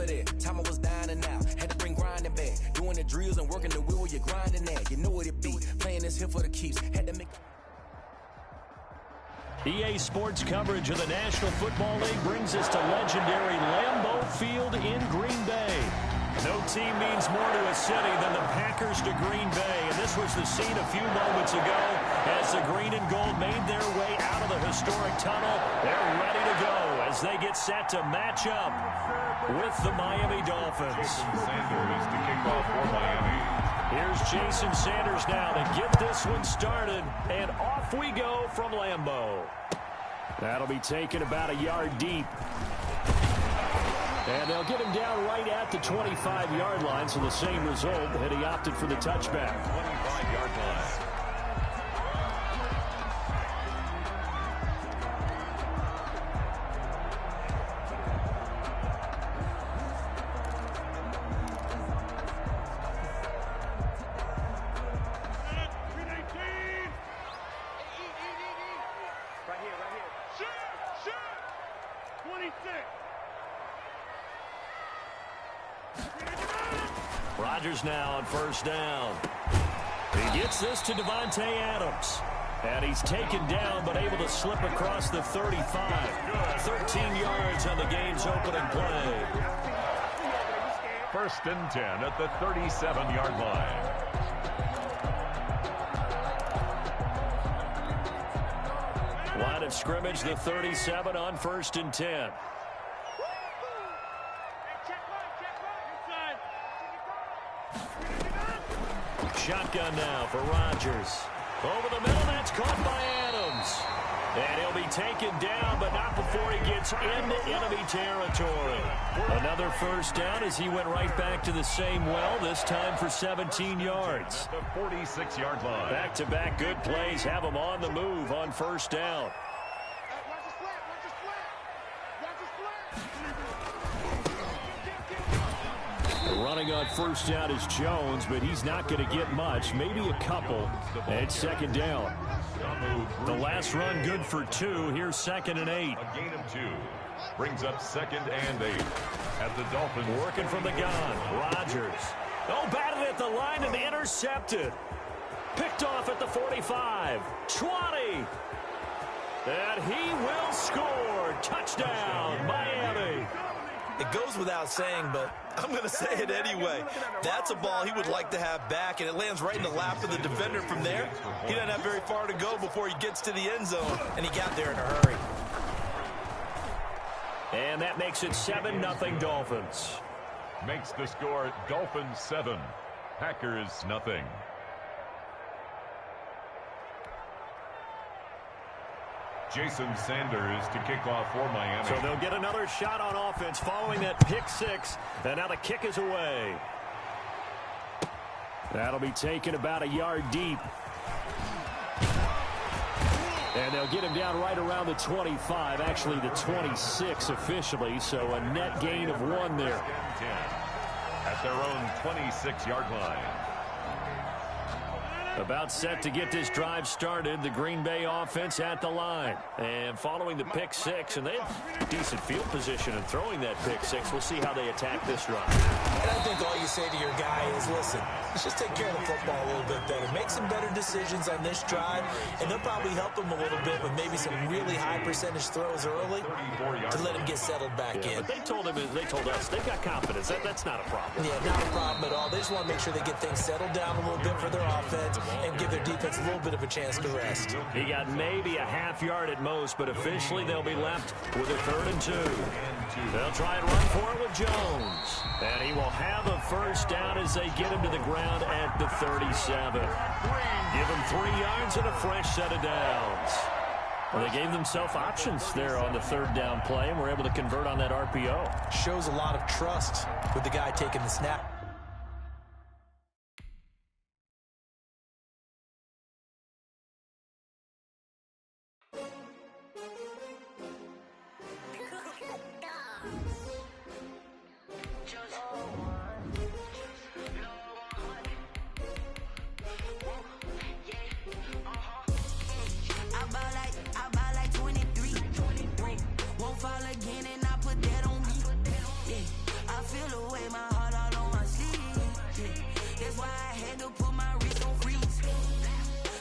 that. Time I was dying out. Had to bring grinding back. Doing the drills and working the wheel where you're grinding at. You know what it be. Playing this here for the keeps. Had to make... EA Sports coverage of the National Football League brings us to legendary Lambeau Field in Green Bay. No team means more to a city than the Packers to Green Bay, and this was the scene a few moments ago as the green and gold made their way out of the historic tunnel. They're ready to go as they get set to match up with the Miami Dolphins. Jason Sanders to kick off for Miami. Here's Jason Sanders now to get this one started, and off we go from Lambeau. That'll be taken about a yard deep. And they'll get him down right at the 25-yard line, so the same result, and he opted for the touchback. 25-yard line. Rodgers now on first down. He gets this to Devontae Adams. And he's taken down but able to slip across the 35. 13 yards on the game's opening play. First and 10 at the 37-yard line. Line of scrimmage, the 37 on first and 10. Shotgun now for Rodgers. Over the middle, that's caught by Adams. And he'll be taken down, but not before he gets into enemy territory. Another first down as he went right back to the same well, this time for 17 yards. The 46-yard line. Back-to-back good plays have him on the move on first down. Running on first down is Jones, but he's not going to get much, maybe a couple. And second down. The last run good for 2. Here's 2nd and 8. A gain of 2. Brings up 2nd and 8. At the Dolphins. Working from the gun. Rodgers. Oh, batted at the line and intercepted. Picked off at the 45. 20. And he will score. Touchdown, Miami. It goes without saying, but I'm going to say it anyway. That's a ball he would like to have back, and it lands right in the lap of the defender from there. He doesn't have very far to go before he gets to the end zone, and he got there in a hurry. And that makes it 7-0 Dolphins. Makes the score Dolphins 7, Packers nothing. Jason Sanders to kick off for Miami. So they'll get another shot on offense following that pick 6. And now the kick is away. That'll be taken about a yard deep. And they'll get him down right around the 25, actually the 26 officially. So a net gain of 1 there. At their own 26-yard line. About set to get this drive started, the Green Bay offense at the line. And following the pick 6, and they have decent field position in throwing that pick 6. We'll see how they attack this drive. And I think all you say to your guy is, listen, let's just take care of the football a little bit better. Make some better decisions on this drive, and they'll probably help him a little bit with maybe some really high percentage throws early to let him get settled back in. But they told us they've got confidence. That's not a problem. Yeah, not a problem at all. They just want to make sure they get things settled down a little bit for their offense and give their defense a little bit of a chance to rest. He got maybe a half yard at most, but officially they'll be left with a 3rd and 2. They'll try and run for it with Jones. And he will have a first down as they get him to the ground at the 37. Give him 3 yards and a fresh set of downs. Well, they gave themselves options there on the 3rd down play, and were able to convert on that RPO. Shows a lot of trust with the guy taking the snap. Fall again and I put that on me. Yeah, I feel had to put my wrist on freeze.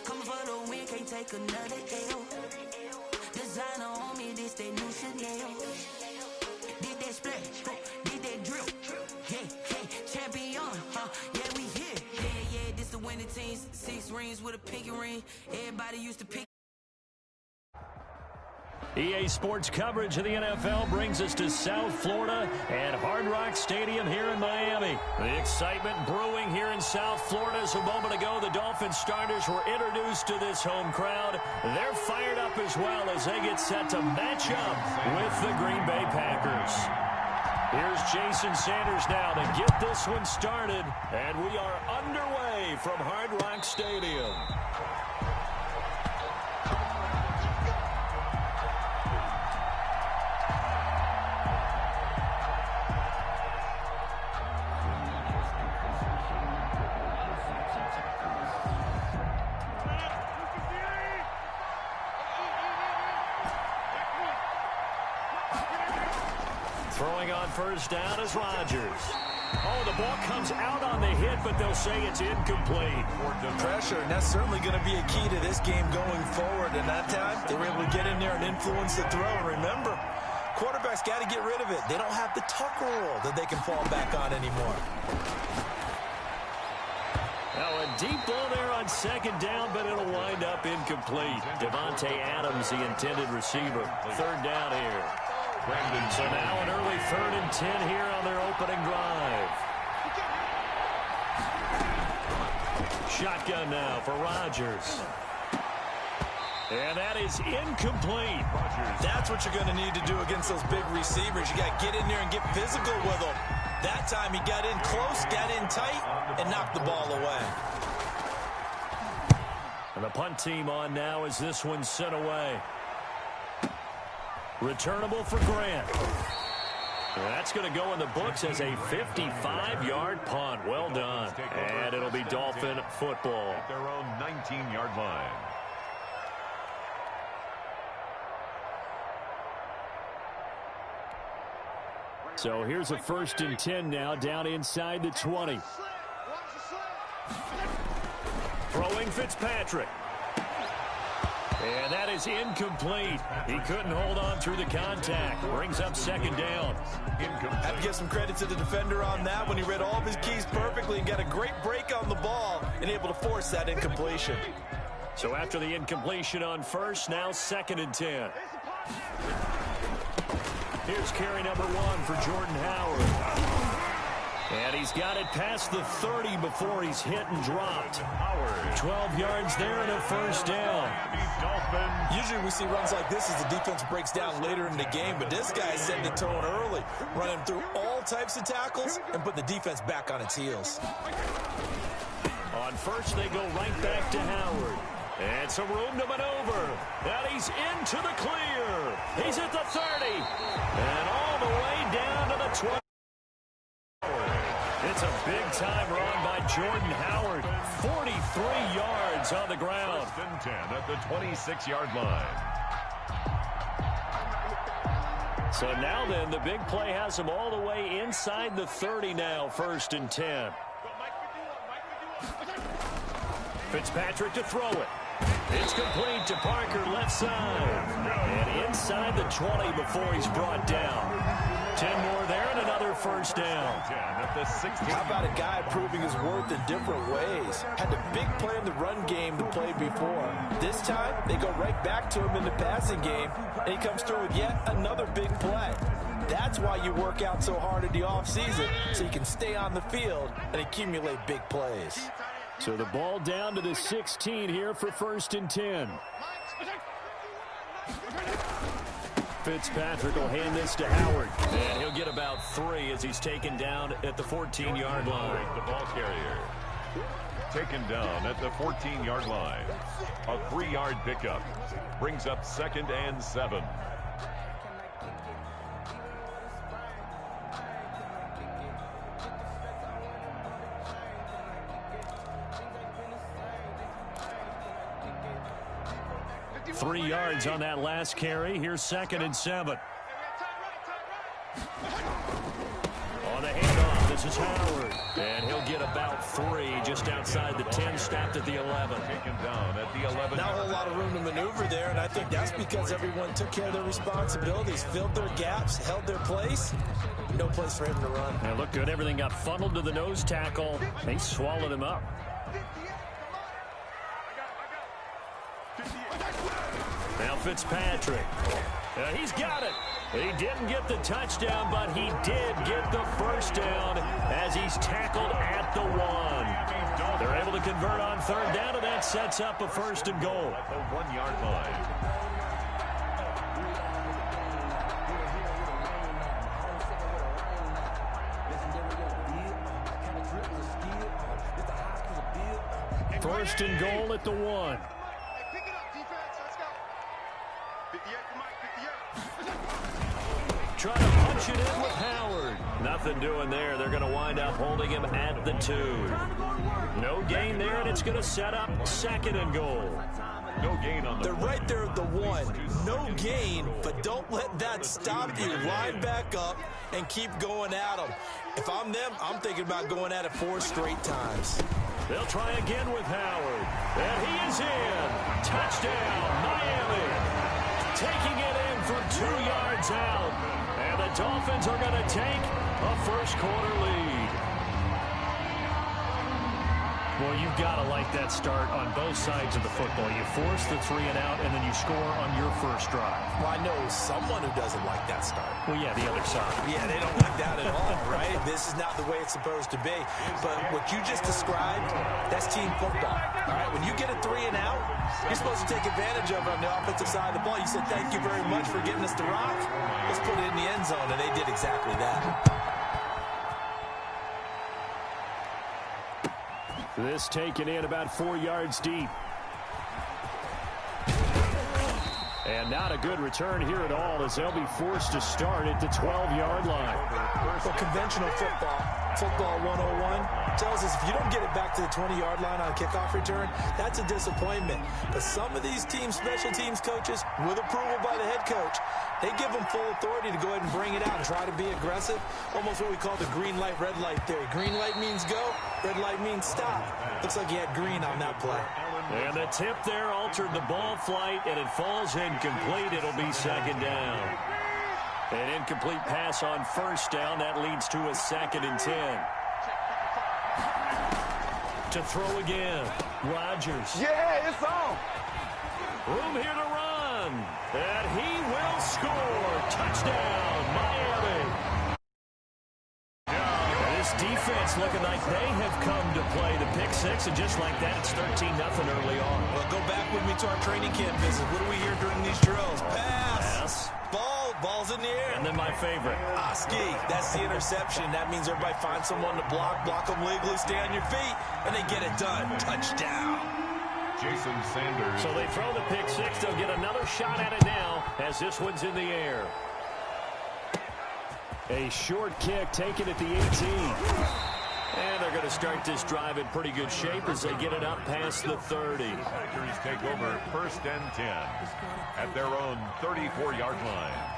Coming for the win, can't take another L. Designer on me, this that new Chanel. Did that splash, did that drip. Yeah, champion, yeah, we here. Yeah, this the winning team. 6 rings with a pinky ring. Everybody used to pick. EA Sports coverage of the NFL brings us to South Florida and Hard Rock Stadium here in Miami. The excitement brewing here in South Florida. As a moment ago, the Dolphins starters were introduced to this home crowd. They're fired up as well as they get set to match up with the Green Bay Packers. Here's Jason Sanders now to get this one started, and we are underway from Hard Rock Stadium. Throwing on first down is Rodgers. Oh, the ball comes out on the hit, but they'll say it's incomplete. Pressure, and that's certainly going to be a key to this game going forward. And that time, they were able to get in there and influence the throw. And remember, quarterbacks got to get rid of it. They don't have the tucker roll that they can fall back on anymore. Now a deep ball there on second down, but it'll wind up incomplete. Devontae Adams, the intended receiver. Third down here. So now an early 3rd and 10 here on their opening drive. Shotgun now for Rodgers. And that is incomplete. That's what you're going to need to do against those big receivers. You got to get in there and get physical with them. That time he got in close, got in tight, and knocked the ball away. And the punt team on now as this one's sent away. Returnable for Grant. That's going to go in the books as a 55-yard punt. Well done. And it'll be Dolphin football. At their own 19-yard line. So here's a 1st and 10 now down inside the 20. Throwing Fitzpatrick. And that is incomplete. He couldn't hold on through the contact. Brings up 2nd down. Have to give some credit to the defender on that when he read all of his keys perfectly and got a great break on the ball and able to force that incompletion. So after the incompletion on first, now 2nd and 10. Here's carry number 1 for Jordan Howard. And he's got it past the 30 before he's hit and dropped. 12 yards there and a 1st down. Usually we see runs like this as the defense breaks down later in the game, but this guy set the tone early, running through all types of tackles and put the defense back on its heels. On first, they go right back to Howard. And some room to maneuver. And he's into the clear. He's at the 30. And all the way down to the 20. It's a big-time run by Jordan Howard. 43 yards on the ground. 1st and 10 at the 26-yard line. So now then, the big play has him all the way inside the 30 now, 1st and 10. Fitzpatrick to throw it. It's complete to Parker, left side. And inside the 20 before he's brought down. 10 more there and another 1st down. How about a guy proving his worth in different ways? Had the big play in the run game the play before. This time, they go right back to him in the passing game, and he comes through with yet another big play. That's why you work out so hard in the offseason, so you can stay on the field and accumulate big plays. So the ball down to the 16 here for 1st and 10. Fitzpatrick will hand this to Howard. And he'll get about 3 as he's taken down at the 14-yard line. The ball carrier. Taken down at the 14-yard line. A 3-yard pickup. Brings up 2nd and 7. Three yards on that last carry. Here's 2nd and 7. On the handoff, the This is Howard. And he'll get about 3 just outside the 10, stopped at the 11. Taken down at the 11. Not a whole lot of room to maneuver there, and I think that's because everyone took care of their responsibilities, filled their gaps, held their place. No place for him to run. It looked good. Everything got funneled to the nose tackle. They swallowed him up. Now Fitzpatrick. He's got it. He didn't get the touchdown, but he did get the first down as he's tackled at the 1. They're able to convert on 3rd down, and that sets up a 1st and goal. At the 1-yard line. First and goal at the 1. Trying to punch it in with Howard. Nothing doing there. They're going to wind up holding him at the 2. No gain there, and it's going to set up 2nd and goal. No gain on the They're right there at the 1. No gain, but don't let that stop you. Line back up and keep going at them. If I'm them, I'm thinking about going at it 4 straight times. They'll try again with Howard. And he is in. Touchdown, Miami. Taking it in from 2 yards out. And the Dolphins are going to take a first-quarter lead. Well, you've got to like that start on both sides of the football. You force the 3 and out, and then you score on your first drive. Well, I know someone who doesn't like that start. Well, yeah, the other side. Yeah, they don't like that at all, right? This is not the way it's supposed to be. But what you just described, that's team football. All right, when you get a 3 and out, you're supposed to take advantage of it on the offensive side of the ball. You said, thank you very much for getting us the rock. Let's put it in the end zone, and they did exactly that. This taken in about 4 yards deep. And not a good return here at all as they'll be forced to start at the 12-yard line. Well, conventional football 101, tells us if you don't get it back to the 20-yard line on a kickoff return, that's a disappointment. But some of these special teams coaches, with approval by the head coach, they give them full authority to go ahead and bring it out and try to be aggressive. Almost what we call the green light, red light theory. Green light means go, red light means stop. Looks like he had green on that play. And the tip there altered the ball flight, and it falls incomplete. It'll be 2nd down. An incomplete pass on 1st down. That leads to a 2nd and 10. To throw again. Rodgers. Yeah, it's on. Room here to run. And he will score. Touchdown, Miami. This defense looking like they have come to play the pick 6, and just like that, it's 13-0 early on. Well, go back with me to our training camp visit. What do we hear during these drills? Pass. Ball's in the air. And then my favorite. Oski, that's the interception. That means everybody finds someone to block them legally, stay on your feet, and they get it done. Touchdown. Jason Sanders. So they throw the pick 6. They'll get another shot at it now as this one's in the air. A short kick taken at the 18. And they're going to start this drive in pretty good shape as they get it up past the 30. Packers take over 1st and 10 at their own 34-yard line.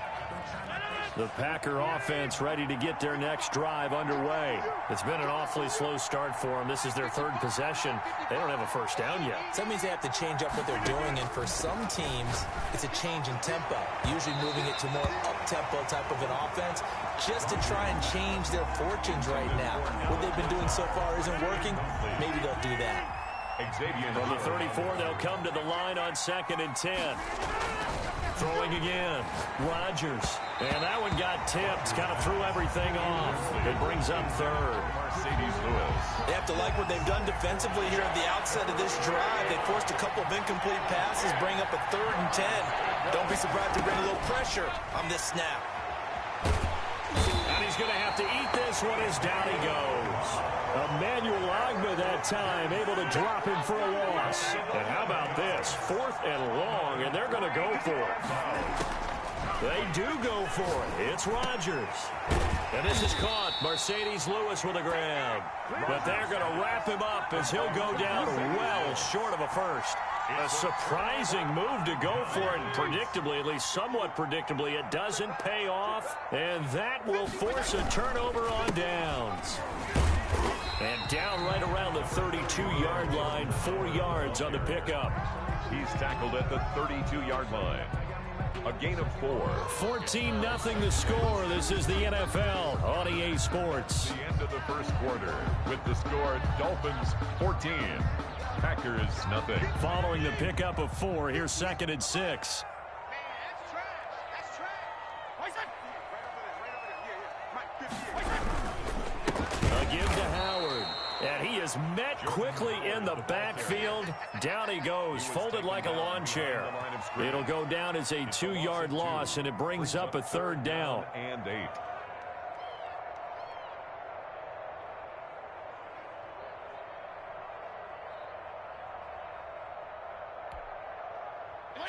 The Packer offense ready to get their next drive underway. It's been an awfully slow start for them. This is their 3rd possession. They don't have a first down yet. So that means they have to change up what they're doing, and for some teams, it's a change in tempo, usually moving it to more up-tempo type of an offense, just to try and change their fortunes right now. What they've been doing so far isn't working. Maybe they'll do that. From the 34, they'll come to the line on 2nd and 10. Throwing again. Rodgers. And that one got tipped. Kind of threw everything off. It brings up 3rd. They have to like what they've done defensively here at the outset of this drive. They forced a couple of incomplete passes, bring up a 3rd and 10. Don't be surprised to bring a little pressure on this snap. And he's going to have to eat this one as down he goes. Emmanuel Ogbah that time able to drop him for a loss. And how about this? 4th and long, and they're going to go for it. They do go for it. It's Rodgers. And this is caught. Mercedes Lewis with a grab. But they're going to wrap him up as he'll go down well short of a first. A surprising move to go for it, and predictably, at least somewhat predictably, it doesn't pay off, and that will force a turnover on downs. And down right around the 32-yard line, 4 yards on the pickup. He's tackled at the 32-yard line. A gain of 4. 14-0 the score. This is the NFL on EA Sports. The end of the first quarter with the score Dolphins 14. Packers nothing. Following the pickup of 4, here's 2nd and 6. A give to Howard. And he is met quickly in the backfield. Down he goes, folded like a lawn chair. It'll go down as a 2-yard loss, and it brings up a 3rd down. And 8.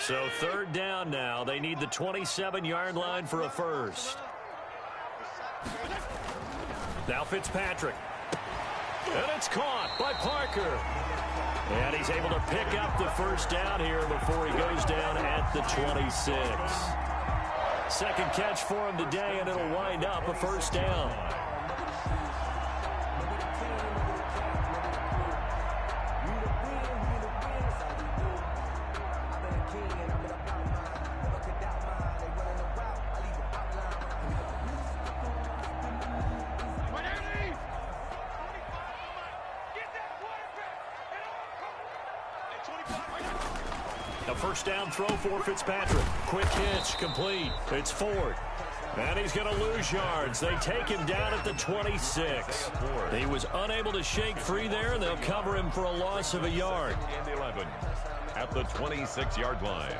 So 3rd down now. They need the 27-yard line for a first. Now Fitzpatrick. And it's caught by Parker. And he's able to pick up the first down here before he goes down at the 26. 2nd catch for him today, and it'll wind up a first down. A first down throw for Fitzpatrick. Quick hitch, complete. It's Ford. And he's going to lose yards. They take him down at the 26. He was unable to shake free there, and they'll cover him for a loss of a yard. And 11 at the 26-yard line.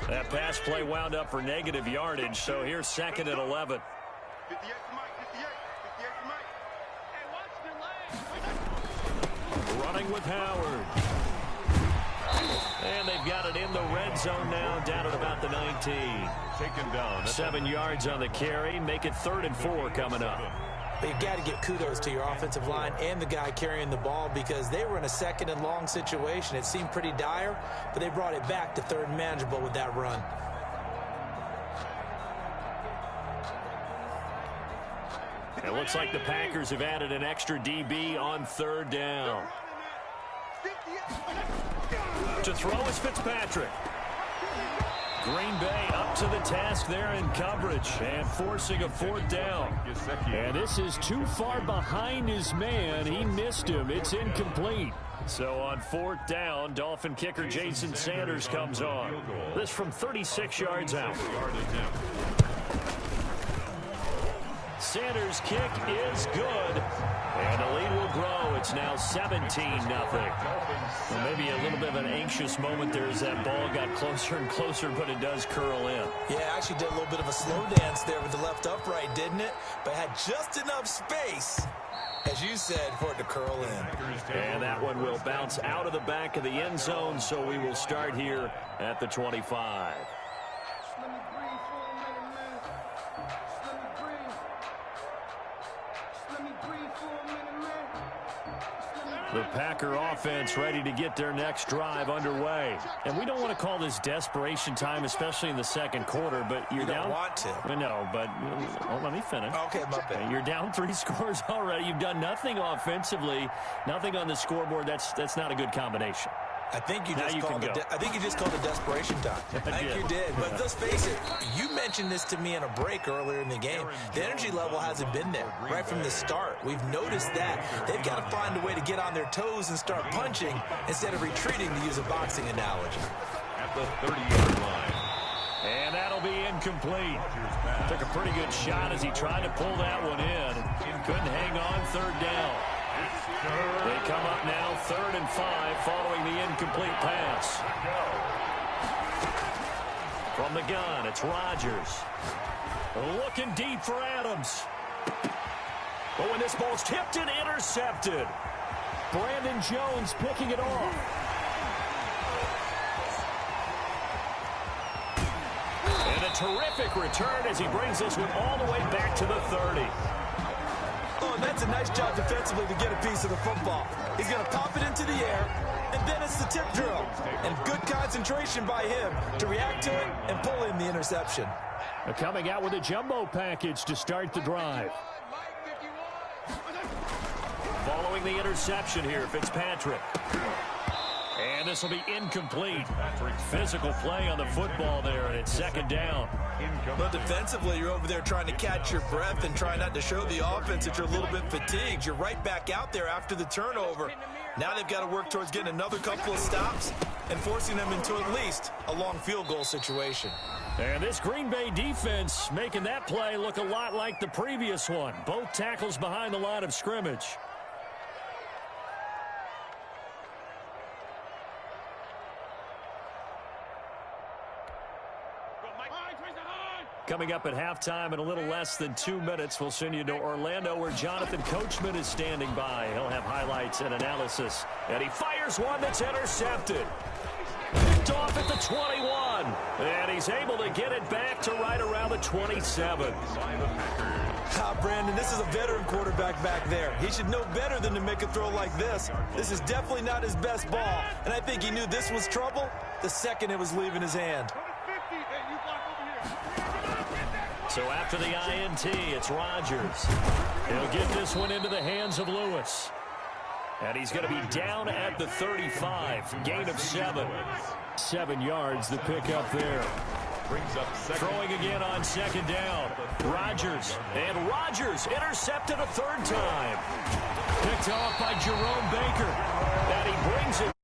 That pass play wound up for negative yardage, so here's 2nd and 11. Running with Howard. And they've got it in the red zone now, down at about the 19. Taken down. 7 yards on the carry. Make it 3rd and 4 coming up. But you've got to give kudos to your offensive line and the guy carrying the ball, because they were in a 2nd and long situation. It seemed pretty dire, but they brought it back to 3rd and manageable with that run. It looks like the Packers have added an extra DB on 3rd down. To throw is Fitzpatrick. Green Bay up to the task there in coverage and forcing a 4th down. And this is too far behind his man. He missed him. It's incomplete. So on 4th down, Dolphin kicker Jason Sanders comes on. This from 36 yards out. Sanders' kick is good. And the lead will grow. It's now 17-0. Well, maybe a little bit of an anxious moment there as that ball got closer and closer, but it does curl in. Yeah, actually did a little bit of a slow dance there with the left upright, didn't it? But had just enough space, as you said, for it to curl in. And that one will bounce out of the back of the end zone, so we will start here at the 25. The Packer offense ready to get their next drive underway. And we don't want to call this desperation time, especially in the 2nd quarter, but you're down. You don't want to. No, but let me finish. Okay, my bad. You're down 3 scores already. You've done nothing offensively, nothing on the scoreboard. That's not a good combination. I think you just called it desperation time. I think you did. But let's face it, you mentioned this to me in a break earlier in the game. The energy level hasn't been there right from the start. We've noticed that. They've got to find a way to get on their toes and start punching instead of retreating, to use a boxing analogy. At the 30-yard line. And that'll be incomplete. Took a pretty good shot as he tried to pull that one in. Couldn't hang on 3rd down. They come up now 3rd and 5 following the incomplete pass. From the gun, it's Rodgers. Looking deep for Adams. But when this ball's tipped and intercepted, Brandon Jones picking it off. And the terrific return as he brings this one all the way back to the 30. Oh, and that's a nice job defensively to get a piece of the football. He's going to pop it into the air, and then it's the tip drill. And good concentration by him to react to it and pull in the interception. Coming out with a jumbo package to start the drive. Following the interception here, Fitzpatrick. And this will be incomplete. Physical play on the football there, and it's second down. But defensively, you're over there trying to catch your breath and try not to show the offense that you're a little bit fatigued. You're right back out there after the turnover. Now they've got to work towards getting another couple of stops and forcing them into at least a long field goal situation. And this Green Bay defense making that play look a lot like the previous one. Both tackles behind the line of scrimmage. Coming up at halftime in a little less than 2 minutes, we'll send you to Orlando where Jonathan Coachman is standing by. He'll have highlights and analysis. And he fires one that's intercepted. Picked off at the 21. And he's able to get it back to right around the 27. Brandon, this is a veteran quarterback back there. He should know better than to make a throw like this. This is definitely not his best ball. And I think he knew this was trouble the second it was leaving his hand. So after the INT, it's Rodgers. He'll get this one into the hands of Lewis. And he's going to be down at the 35. Gain of 7. 7 yards the pickup there. Throwing again on second down. Rodgers. And Rodgers intercepted a third time. Picked off by Jerome Baker. And he brings it